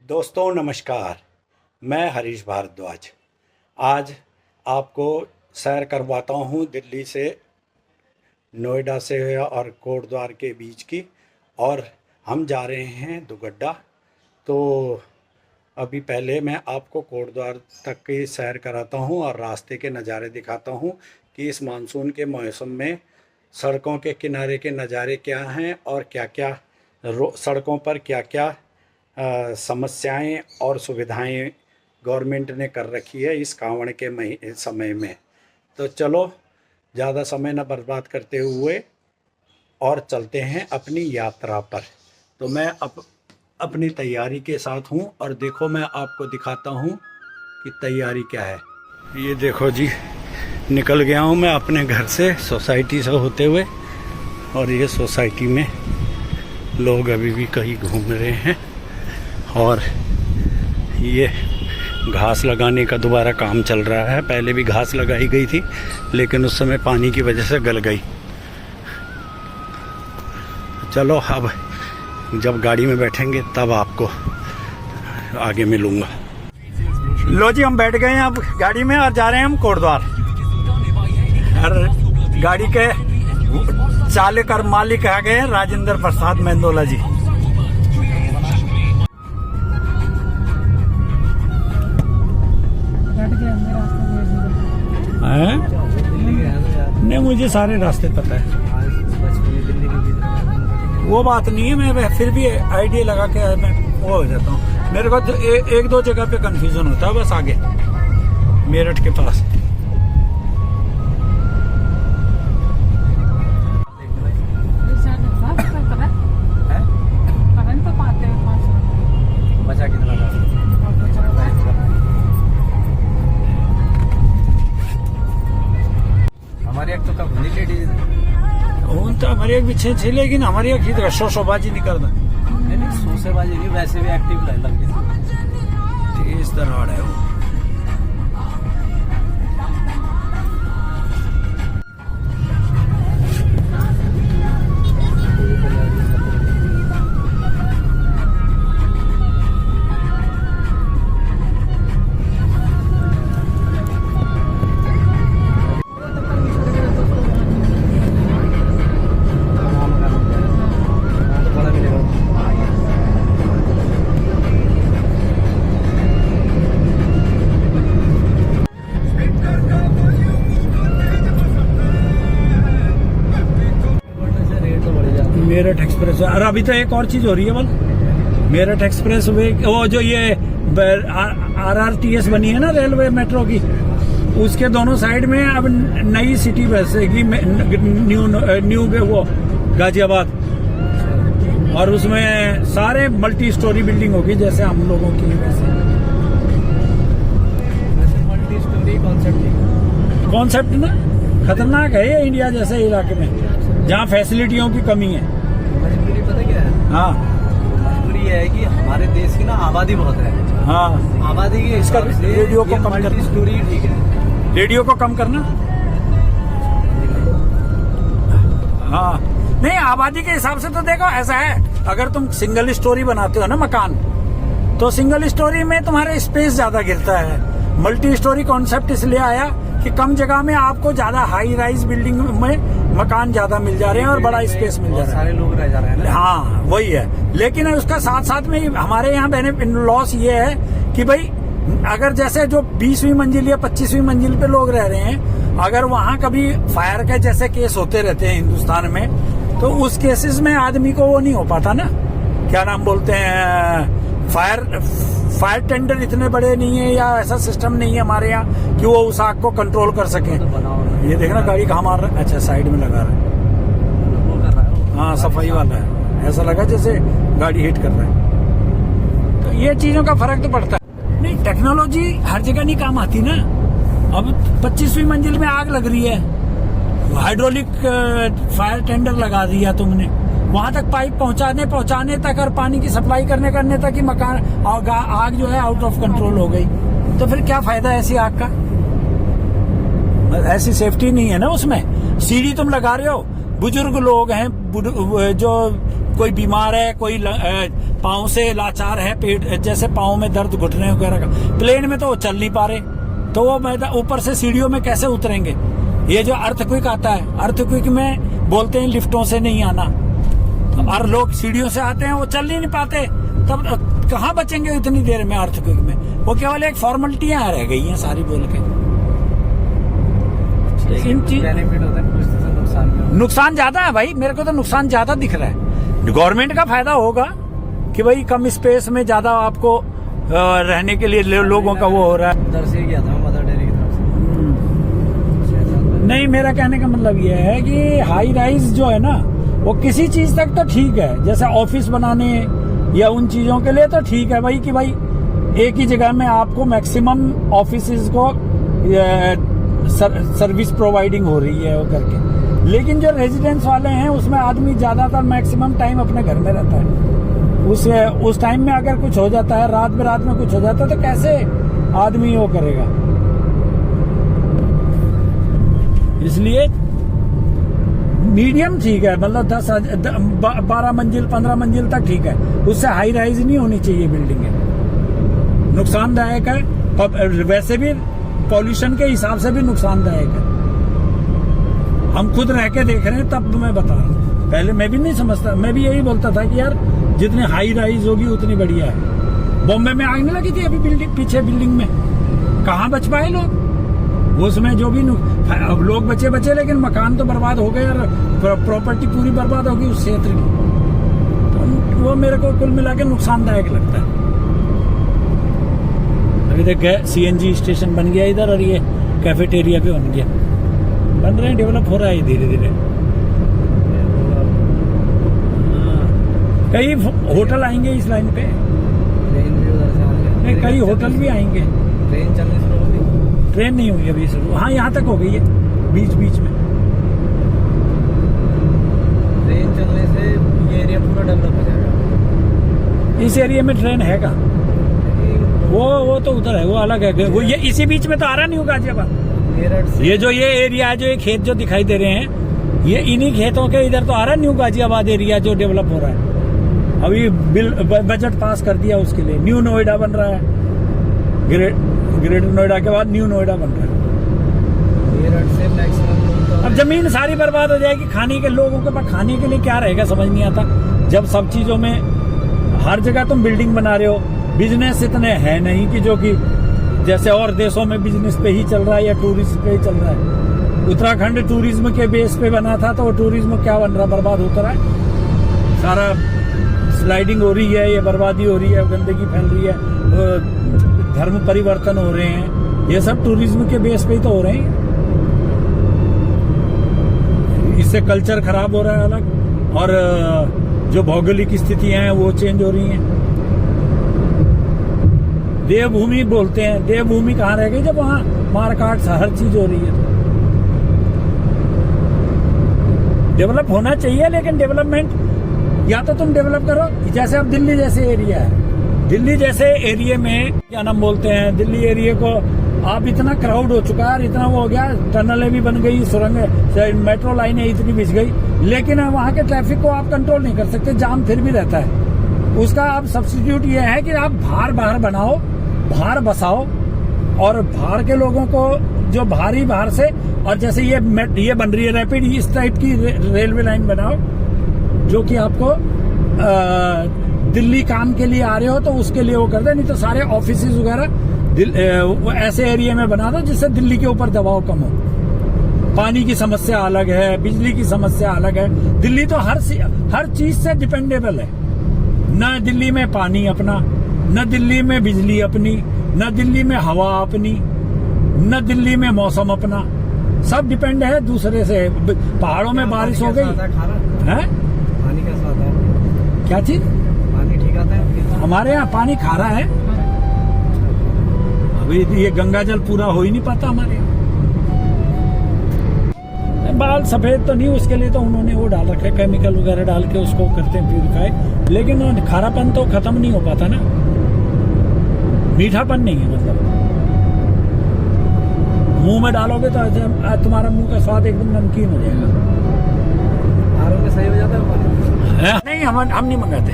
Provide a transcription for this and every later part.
दोस्तों नमस्कार, मैं हरीश भारद्वाज। आज आपको सैर करवाता हूँ दिल्ली से, नोएडा से और कोटद्वार के बीच की। और हम जा रहे हैं दुगड्डा। तो अभी पहले मैं आपको कोटद्वार तक की सैर कराता हूँ और रास्ते के नज़ारे दिखाता हूँ कि इस मानसून के मौसम में सड़कों के किनारे के नज़ारे क्या हैं और क्या क्या सड़कों पर क्या क्या समस्याएं और सुविधाएं गवर्नमेंट ने कर रखी है इस कांवड़ के समय में। तो चलो ज़्यादा समय न बर्बाद करते हुए और चलते हैं अपनी यात्रा पर। तो मैं अपनी तैयारी के साथ हूँ और देखो मैं आपको दिखाता हूँ कि तैयारी क्या है। ये देखो जी, निकल गया हूँ मैं अपने घर से, सोसाइटी से होते हुए। और ये सोसाइटी में लोग अभी भी कहीं घूम रहे हैं और ये घास लगाने का दोबारा काम चल रहा है। पहले भी घास लगाई गई थी लेकिन उस समय पानी की वजह से गल गई। चलो अब जब गाड़ी में बैठेंगे तब आपको आगे मिलूंगा। लो जी, हम बैठ गए हैं अब गाड़ी में और जा रहे हैं हम कोटद्वार। और गाड़ी के चालक और मालिक आ गए हैं राजेंद्र प्रसाद मेंदोला जी। नहीं, मुझे सारे रास्ते पता है, वो बात नहीं है। मैं फिर भी आइडिया लगा के मैं वो हो जाता हूँ। मेरे को तो एक दो जगह पे कंफ्यूजन होता है बस। आगे मेरठ के पास तो हमारी एक भी छे लेकिन हमारी एक ही शोबाजी नहीं करता। नहीं शोबाजी नहीं, वैसे भी एक्टिव लगती है। इस तरह है वो। मेरठ एक्सप्रेस। और अभी तो एक और चीज हो रही है बल, मेरठ एक्सप्रेस वे, वो जो ये RRTS बनी है ना रेलवे मेट्रो की, उसके दोनों साइड में अब नई सिटी बसेगी, न्यू वो गाजियाबाद। और उसमें सारे मल्टी स्टोरी बिल्डिंग होगी जैसे हम लोगों की। वैसे मल्टी स्टोरी कॉन्सेप्ट ना खतरनाक है ये इंडिया जैसे इलाके में जहाँ फैसिलिटियों की कमी है। मजबूरी पता क्या है? हाँ, मजबूरी ये है कि हमारे देश की ना आबादी बहुत है। हाँ, आबादी की इसका रेडियो को कम करना। स्टोरी ठीक है, रेडियो को कम करना। हाँ, नहीं आबादी के हिसाब से तो देखो ऐसा है, अगर तुम सिंगल स्टोरी बनाते हो ना मकान, तो सिंगल स्टोरी में तुम्हारा स्पेस ज्यादा गिरता है। मल्टी स्टोरी कॉन्सेप्ट इसलिए आया कि कम जगह में आपको ज्यादा हाई राइज बिल्डिंग में मकान ज्यादा मिल जा रहे हैं और बड़ा स्पेस मिल जा रहा है। सारे लोग रह जा रहे हैं। हाँ वही है, लेकिन उसका साथ साथ में हमारे यहाँ बेनिफिट लॉस ये है कि भाई अगर जैसे जो 20वीं मंजिल या 25वीं मंजिल पे लोग रह रहे हैं, अगर वहाँ कभी फायर के जैसे केस होते रहते हैं हिंदुस्तान में, तो उस केसेस में आदमी को वो नहीं हो पाता ना, क्या नाम बोलते हैं, फायर टेंडर इतने बड़े नहीं है या ऐसा सिस्टम नहीं है हमारे यहाँ कि वो उस आग को कंट्रोल कर सके। ये देखना गाड़ी कहाँ मार रहा है। अच्छा, साइड में लगा रहा है। हाँ, सफाई वाला है। ऐसा लगा जैसे गाड़ी हिट कर रहा है। तो ये चीजों का फर्क तो पड़ता है। नहीं, टेक्नोलॉजी हर जगह नहीं काम आती ना। अब 25वीं मंजिल में आग लग रही है, हाइड्रोलिक फायर टेंडर लगा दिया तुमने, वहां तक पाइप पहुंचाने तक और पानी की सप्लाई करने तक ही मकान आग जो है आउट ऑफ कंट्रोल हो गई। तो फिर क्या फायदा ऐसी आग का? ऐसी सेफ्टी नहीं है ना उसमें। सीढ़ी तुम लगा रहे हो, बुजुर्ग लोग हैं, जो कोई बीमार है, कोई पाँव से लाचार है, पेट जैसे पाँव में दर्द, घुटने वगैरह का। प्लेन में तो वो चल नहीं पा रहे, तो वो ऊपर से सीढ़ियों में कैसे उतरेंगे। ये जो अर्थक्वेक आता है, अर्थक्वेक में बोलते हैं लिफ्टों से नहीं आना, और लोग सीढ़ियों से आते हैं, वो चल ही नहीं पाते, तब कहाँ बचेंगे इतनी देर में अर्थक्वेक में। वो केवल एक फॉर्मेलिटियां रह गई हैं सारी बोल के। इन चीज बेनिफिट होता है, कुछ तो नुकसान भी होता नुकसान ज्यादा है भाई, मेरे को तो नुकसान ज्यादा दिख रहा है। गवर्नमेंट का फायदा होगा कि भाई कम स्पेस में ज्यादा आपको रहने के लिए लोगों का वो हो रहा है। है। उधर से किया था मदर डेयरी की तरफ से। नहीं, मेरा कहने का मतलब ये है कि हाई राइज जो है ना, वो किसी चीज तक तो ठीक है, जैसे ऑफिस बनाने या उन चीजों के लिए तो ठीक है भाई, कि भाई एक ही जगह में आपको मैक्सिमम ऑफिसेज को सर्विस प्रोवाइडिंग हो रही है वो करके। लेकिन जो रेजिडेंस वाले हैं उसमें आदमी ज्यादातर मैक्सिमम टाइम अपने घर में रहता है। उस टाइम में अगर कुछ हो जाता है, रात में कुछ हो जाता है, तो कैसे आदमी वो करेगा। इसलिए मीडियम ठीक है, मतलब 12 मंजिल 15 मंजिल तक ठीक है, उससे हाई राइज नहीं होनी चाहिए बिल्डिंगें। नुकसानदायक है, वैसे भी पॉल्यूशन के हिसाब से भी नुकसानदायक है। हम खुद रह के देख रहे हैं, तब मैं बता रहा हूँ। पहले मैं भी नहीं समझता, मैं भी यही बोलता था कि यार जितनी हाई राइज होगी उतनी बढ़िया है। बॉम्बे में आग नहीं लगी थी अभी पीछे बिल्डिंग में, कहाँ बच पाए लोग उसमें, जो भी अब लोग बचे, लेकिन मकान तो बर्बाद हो गए और प्रॉपर्टी पूरी बर्बाद होगी उस क्षेत्र की। तो वो मेरे को कुल मिला के नुकसानदायक लगता है। अभी तक CNG स्टेशन बन गया इधर, और ये कैफेटेरिया भी बन गया, बन रहे हैं, डेवलप हो रहा है धीरे धीरे। कई होटल आएंगे इस लाइन पे, ट्रेन भी उधर से आएंगे, नहीं कई होटल भी आएंगे। ट्रेन चलनी शुरू होगी, ट्रेन नहीं हुई अभी शुरू, हाँ यहाँ तक हो गई है, बीच में। ट्रेन चलने से ये एरिया पूरा डेवलप हो जाएगा। इस एरिया में ट्रेन है का? वो तो उधर है, वो अलग है। वो ये इसी बीच में तो आ रहा नहीं होगा गाजियाबाद। ये जो ये एरिया है, जो ये खेत जो दिखाई दे रहे हैं, ये इन्हीं खेतों के इधर तो आ रहा है न्यू गाजियाबाद एरिया जो डेवलप हो रहा है। अभी बजट पास कर दिया उसके लिए, न्यू नोएडा बन रहा है। ग्रेटर नोएडा के बाद न्यू नोएडा बन रहा है। से मैक्सिमम अब जमीन सारी बर्बाद हो जाएगी, खाने के लोगों के पास खाने के लिए क्या रहेगा समझ नहीं आता। जब सब चीजों में हर जगह तुम बिल्डिंग बना रहे हो, बिजनेस इतने है नहीं कि जो कि जैसे और देशों में बिजनेस पे ही चल रहा है या टूरिज्म पे ही चल रहा है। उत्तराखंड टूरिज्म के बेस पे बना था, तो वो टूरिज्म क्या बन रहा, बर्बाद होता रहा है। सारा स्लाइडिंग हो रही है, ये बर्बादी हो रही है, गंदगी फैल रही है, धर्म परिवर्तन हो रहे हैं, ये सब टूरिज्म के बेस पे ही तो हो रहे हैं। इससे कल्चर खराब हो रहा है अलग, और जो भौगोलिक स्थितियां हैं वो चेंज हो रही हैं। देवभूमि बोलते हैं, देवभूमि कहाँ रह गई जब वहाँ मारकाट हर चीज हो रही है। डेवलप होना चाहिए, लेकिन डेवलपमेंट या तो तुम डेवलप करो, जैसे अब दिल्ली जैसे एरिया है, दिल्ली जैसे एरिया में क्या नाम बोलते हैं, दिल्ली एरिया को आप इतना क्राउड हो चुका है, इतना वो हो गया, टनलें भी बन गई, सुरंग मेट्रो लाइनें इतनी बिछ गई, लेकिन वहाँ के ट्रैफिक को आप कंट्रोल नहीं कर सकते, जाम फिर भी रहता है। उसका आप सब्स्टिट्यूट ये है कि आप बाहर बनाओ, बाहर बसाओ, और बाहर के लोगों को जो बाहर से, और जैसे ये बन रही है रैपिड, इस टाइप की रेलवे लाइन बनाओ, जो कि आपको दिल्ली काम के लिए आ रहे हो तो उसके लिए वो कर दे। नहीं तो सारे ऑफिस वगैरह ऐसे एरिया में बना दो जिससे दिल्ली के ऊपर दबाव कम हो। पानी की समस्या अलग है, बिजली की समस्या अलग है। दिल्ली तो हर चीज से डिपेंडेबल है। न दिल्ली में पानी अपना, न दिल्ली में बिजली अपनी, न दिल्ली में हवा अपनी, न दिल्ली में मौसम अपना, सब डिपेंड है दूसरे से। पहाड़ों में बारिश हो गई है, पानी कैसा आता है? क्या चीज? पानी ठीक आता है हमारे यहाँ पानी खारा है, अभी ये गंगा जल पूरा हो ही नहीं पाता हमारे यहाँ। बाल सफेद तो नहीं, उसके लिए तो उन्होंने वो डाल रखे केमिकल वगैरह डाल के उसको करते हैं प्यूरिफाई, लेकिन खारापन तो खत्म नहीं हो पाता ना, मीठापन नहीं है। मतलब मुंह में डालोगे तो तुम्हारा मुंह का स्वाद एकदम नमकीन हो जाएगा। आरोग्य सही हो जाता है पानी? नहीं, हम नहीं मंगाते।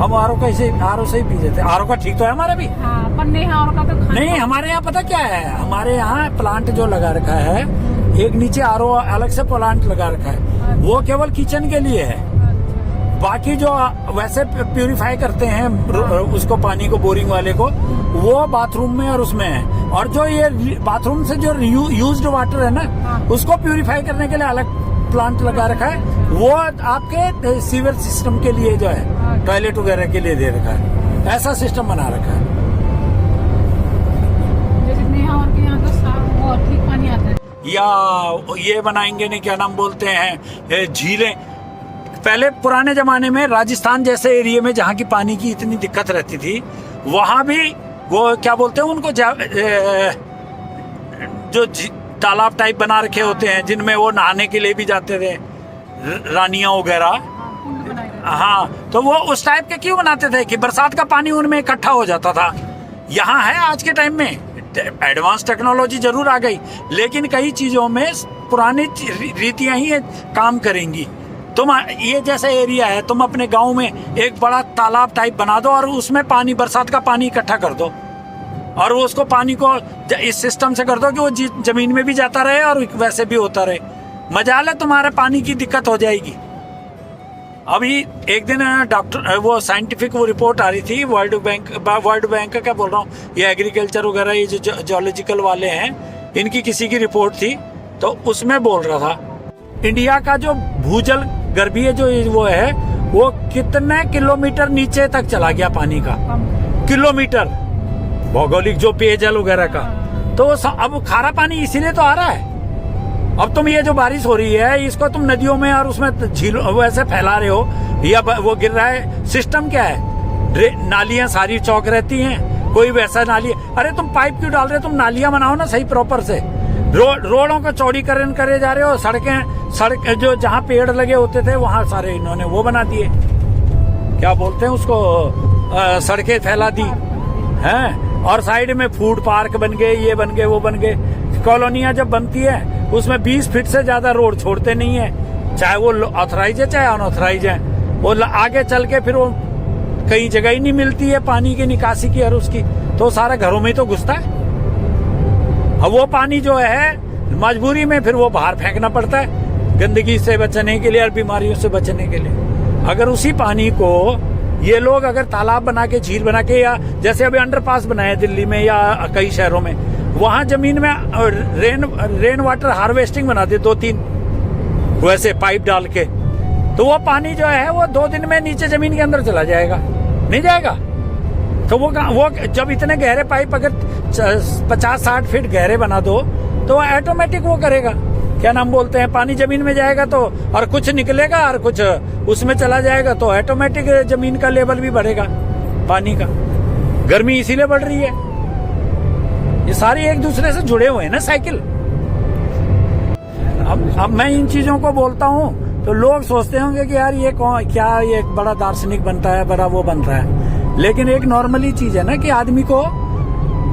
हम आरओ का इसे आरओ से ही पी लेते हैं। आरओ का ठीक तो है हमारा भी। हाँ, पर नहीं है और का तो खाना नहीं, हमारे यहाँ पता क्या है, हमारे यहाँ प्लांट जो लगा रखा है, एक नीचे आरओ अलग से प्लांट लगा रखा है, वो केवल किचन के लिए है। बाकी जो वैसे प्यूरिफाई करते हैं उसको, पानी को, बोरिंग वाले को, वो बाथरूम में और उसमें है। और जो ये बाथरूम से जो यूज्ड वाटर है ना, उसको प्यूरिफाई करने के लिए अलग प्लांट लगा रखा है। वो आपके सीवर सिस्टम के लिए जो है, टॉयलेट वगैरह के लिए दे रखा है। ऐसा सिस्टम बना रखा है। जैसे नेहा और के यहाँ तो साफ और ठीक पानी आता है। या ये बनाएंगे नहीं, क्या नाम बोलते हैं, झीलें। पहले पुराने जमाने में राजस्थान जैसे एरिया में जहाँ की पानी की इतनी दिक्कत रहती थी, वहां भी वो क्या बोलते हैं उनको, जो तालाब टाइप बना रखे होते हैं, जिनमें वो नहाने के लिए भी जाते थे, रानियां वगैरह। कुंड बनाए रहते हाँ, तो वो उस टाइप के क्यों बनाते थे कि बरसात का पानी उनमें इकट्ठा हो जाता था। यहाँ है आज के टाइम में एडवांस टेक्नोलॉजी जरूर आ गई, लेकिन कई चीजों में पुरानी रीतियां ही काम करेंगी। तुम ये जैसा एरिया है, तुम अपने गांव में एक बड़ा तालाब टाइप बना दो और उसमें पानी, बरसात का पानी इकट्ठा कर दो, और वो उसको पानी को इस सिस्टम से कर दो कि वो जमीन में भी जाता रहे और वैसे भी होता रहे। मजाल है, तुम्हारे पानी की दिक्कत हो जाएगी। अभी एक दिन डॉक्टर, वो साइंटिफिक वो रिपोर्ट आ रही थी, वर्ल्ड बैंक का क्या बोल रहा हूँ, ये एग्रीकल्चर वगैरह, ये जो जियोलॉजिकल वाले हैं, इनकी किसी की रिपोर्ट थी, तो उसमें बोल रहा था इंडिया का जो भूजल गर्भीय जो वो है, वो कितने किलोमीटर नीचे तक चला गया पानी का, किलोमीटर, भौगोलिक जो पेयजल वगैरह का। तो अब खारा पानी इसीलिए तो आ रहा है। अब तुम ये जो बारिश हो रही है, इसको तुम नदियों में और उसमें झीलों वैसे फैला रहे हो, या वो गिर रहा है। सिस्टम क्या है, नालियां सारी चौक रहती हैं, कोई वैसा नाली, अरे तुम पाइप क्यों डाल रहे हो, तुम नालियां बनाओ ना सही प्रॉपर से। रोडों को चौड़ीकरण करे जा रहे हो, सड़क जो जहाँ पेड़ लगे होते थे वहां सारे इन्होंने वो बना दिए, क्या बोलते हैं उसको, सड़कें फैला दी हैं। और साइड में फूड पार्क बन गए, ये बन गए, वो बन गए। कॉलोनियां जब बनती है उसमें 20 फीट से ज्यादा रोड छोड़ते नहीं है, चाहे वो ऑथराइज है चाहे अनऑथराइज है। वो आगे चल के फिर वो कई जगह ही नहीं मिलती है पानी की निकासी की और उसकी, तो सारा घरों में ही तो घुसता है। अब वो पानी जो है मजबूरी में फिर वो बाहर फेंकना पड़ता है, गंदगी से बचने के लिए और बीमारियों से बचने के लिए। अगर उसी पानी को ये लोग अगर तालाब बना के, झील बना के, या जैसे अभी अंडरपास बनाए दिल्ली में या कई शहरों में, वहां जमीन में रेन वाटर हार्वेस्टिंग बना दे 2-3 वैसे पाइप डाल के, तो वो पानी जो है वो 2 दिन में नीचे जमीन के अंदर चला जाएगा, नहीं जाएगा। तो वो जब इतने गहरे पाइप अगर 50-60 फीट गहरे बना दो, तो ऑटोमेटिक वो करेगा, क्या नाम बोलते हैं, पानी जमीन में जाएगा तो, और कुछ निकलेगा और कुछ उसमें चला जाएगा, तो ऑटोमेटिक जमीन का लेवल भी बढ़ेगा पानी का। गर्मी इसीलिए बढ़ रही है, ये सारी एक दूसरे से जुड़े हुए हैं ना साइकिल। अब मैं इन चीजों को बोलता हूँ तो लोग सोचते होंगे कि यार ये कौन, क्या ये एक बड़ा दार्शनिक बनता है, बड़ा वो बनता है। लेकिन एक नॉर्मली चीज है ना कि आदमी को,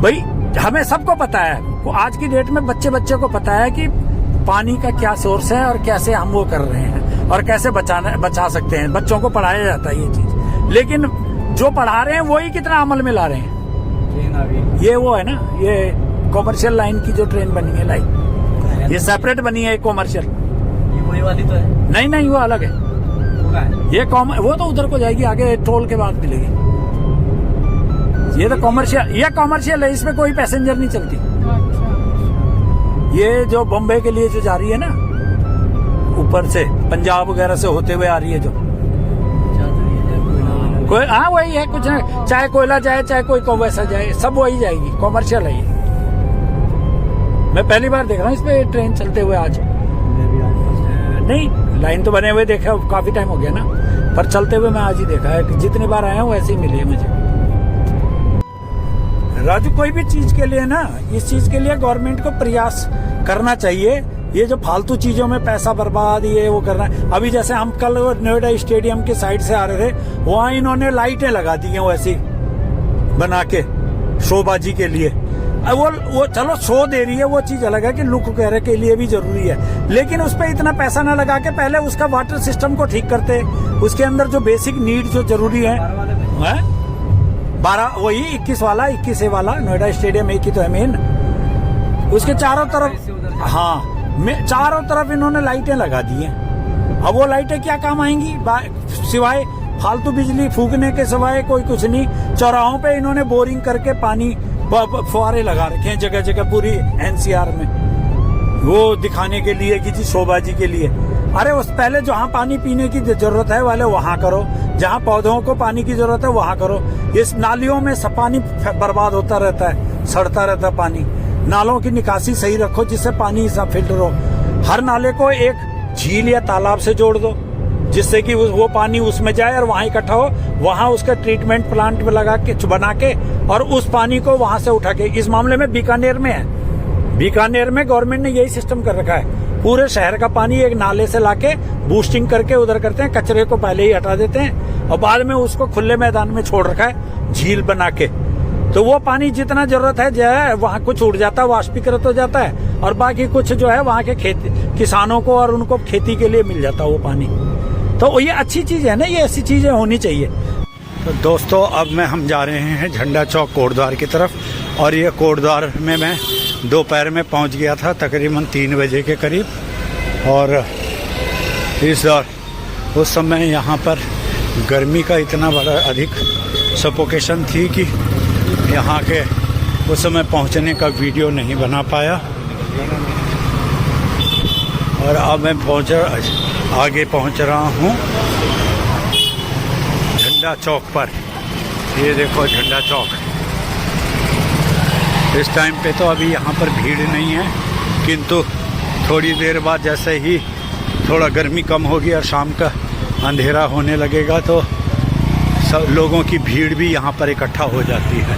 भाई हमें सबको पता है, आज की डेट में बच्चे को पता है कि पानी का क्या सोर्स है और कैसे हम वो कर रहे हैं और कैसे बचा सकते हैं। बच्चों को पढ़ाया जाता है ये चीज, लेकिन जो पढ़ा रहे हैं वही कितना अमल में ला रहे हैं। ट्रेन आ गई, ये वो है ना, ये कॉमर्शियल लाइन की जो ट्रेन बनी है, लाइन ये सेपरेट बनी है, कॉमर्शियल। ये वही वाली तो है? नहीं, वो अलग है। ये वो तो उधर को जाएगी, आगे टोल के बाद मिलेगी। ये तो कॉमर्शियल है, इसमें कोई पैसेंजर नहीं चलती। ये जो बॉम्बे के लिए जो जा रही है ना, ऊपर से पंजाब वगैरह से होते हुए आ रही है जो, कोई हाँ वही है, कुछ ना, चाहे कोयला जाए चाहे कोई वैसा जाए, सब वही जाएगी, कॉमर्शियल है ये। मैं पहली बार देख रहा हूँ इस पे ट्रेन चलते हुए आज। नहीं, लाइन तो बने हुए देखा काफी टाइम हो गया ना, पर चलते हुए मैं आज ही देखा है। जितनी बार आया हूँ वैसे ही मिली है मुझे। राजू, कोई भी चीज के लिए ना, इस चीज के लिए गवर्नमेंट को प्रयास करना चाहिए। ये जो फालतू चीजों में पैसा बर्बाद ये वो करना है। अभी जैसे हम कल नोएडा स्टेडियम के साइड से आ रहे थे, वहां इन्होंने लाइटें लगा दी हैं वैसी बना के शोबाजी के लिए। वो चलो शो दे रही है, वो चीज अलग है कि लुक वगैरह के लिए भी जरूरी है, लेकिन उस पर इतना पैसा ना लगा के पहले उसका वाटर सिस्टम को ठीक करते, उसके अंदर जो बेसिक नीड जो जरूरी है है 12 वही 21 वाला 21 वाला नोएडा स्टेडियम एक ही तो है मेन। उसके चारों तरफ हाँ चारों तरफ इन्होंने लाइटें लगा दी हैं। अब वो लाइटें क्या काम आएंगी सिवाय फालतू बिजली फूकने के सिवाय कोई कुछ नहीं। चौराहों पे इन्होंने बोरिंग करके पानी फुहारे लगा रखे हैं जगह जगह पूरी एनसीआर में, वो दिखाने के लिए कि जी शोबाजी के लिए। अरे उस पहले जहाँ पानी पीने की जरूरत है वाले वहाँ करो, जहाँ पौधों को पानी की जरूरत है वहाँ करो। इस नालियों में सब पानी बर्बाद होता रहता है, सड़ता रहता है पानी। नालों की निकासी सही रखो जिससे पानी सब फिल्टर हो। हर नाले को एक झील या तालाब से जोड़ दो जिससे कि वो पानी उसमें जाए और वहाँ इकट्ठा हो, वहाँ उसका ट्रीटमेंट प्लांट में लगा के बना के और उस पानी को वहाँ से उठा के। इस मामले में बीकानेर में है, बीकानेर में गवर्नमेंट ने यही सिस्टम कर रखा है। पूरे शहर का पानी एक नाले से लाके बूस्टिंग करके उधर करते हैं, कचरे को पहले ही हटा देते हैं और बाद में उसको खुले मैदान में छोड़ रखा है झील बना के। तो वो पानी जितना जरूरत है जो है वहाँ कुछ उड़ जाता है, वाष्पीकृत हो जाता है और बाकी कुछ जो है वहाँ के किसानों को और उनको खेती के लिए मिल जाता है वो पानी। तो ये अच्छी चीज है ना, ये ऐसी चीजें होनी चाहिए। तो दोस्तों अब हम जा रहे हैं झंडा चौक कोटद्वार की तरफ और ये कोटद्वार में मैं दोपहर में पहुंच गया था तकरीबन 3 बजे के करीब। और उस समय यहाँ पर गर्मी का इतना बड़ा अधिक सफोकेशन थी कि यहाँ के उस समय पहुँचने का वीडियो नहीं बना पाया। और अब मैं आगे पहुँच रहा हूँ झंडा चौक पर। ये देखो झंडा चौक। इस टाइम पे तो अभी यहाँ पर भीड़ नहीं है, किंतु थोड़ी देर बाद जैसे ही थोड़ा गर्मी कम होगी और शाम का अंधेरा होने लगेगा तो सब लोगों की भीड़ भी यहाँ पर इकट्ठा हो जाती है।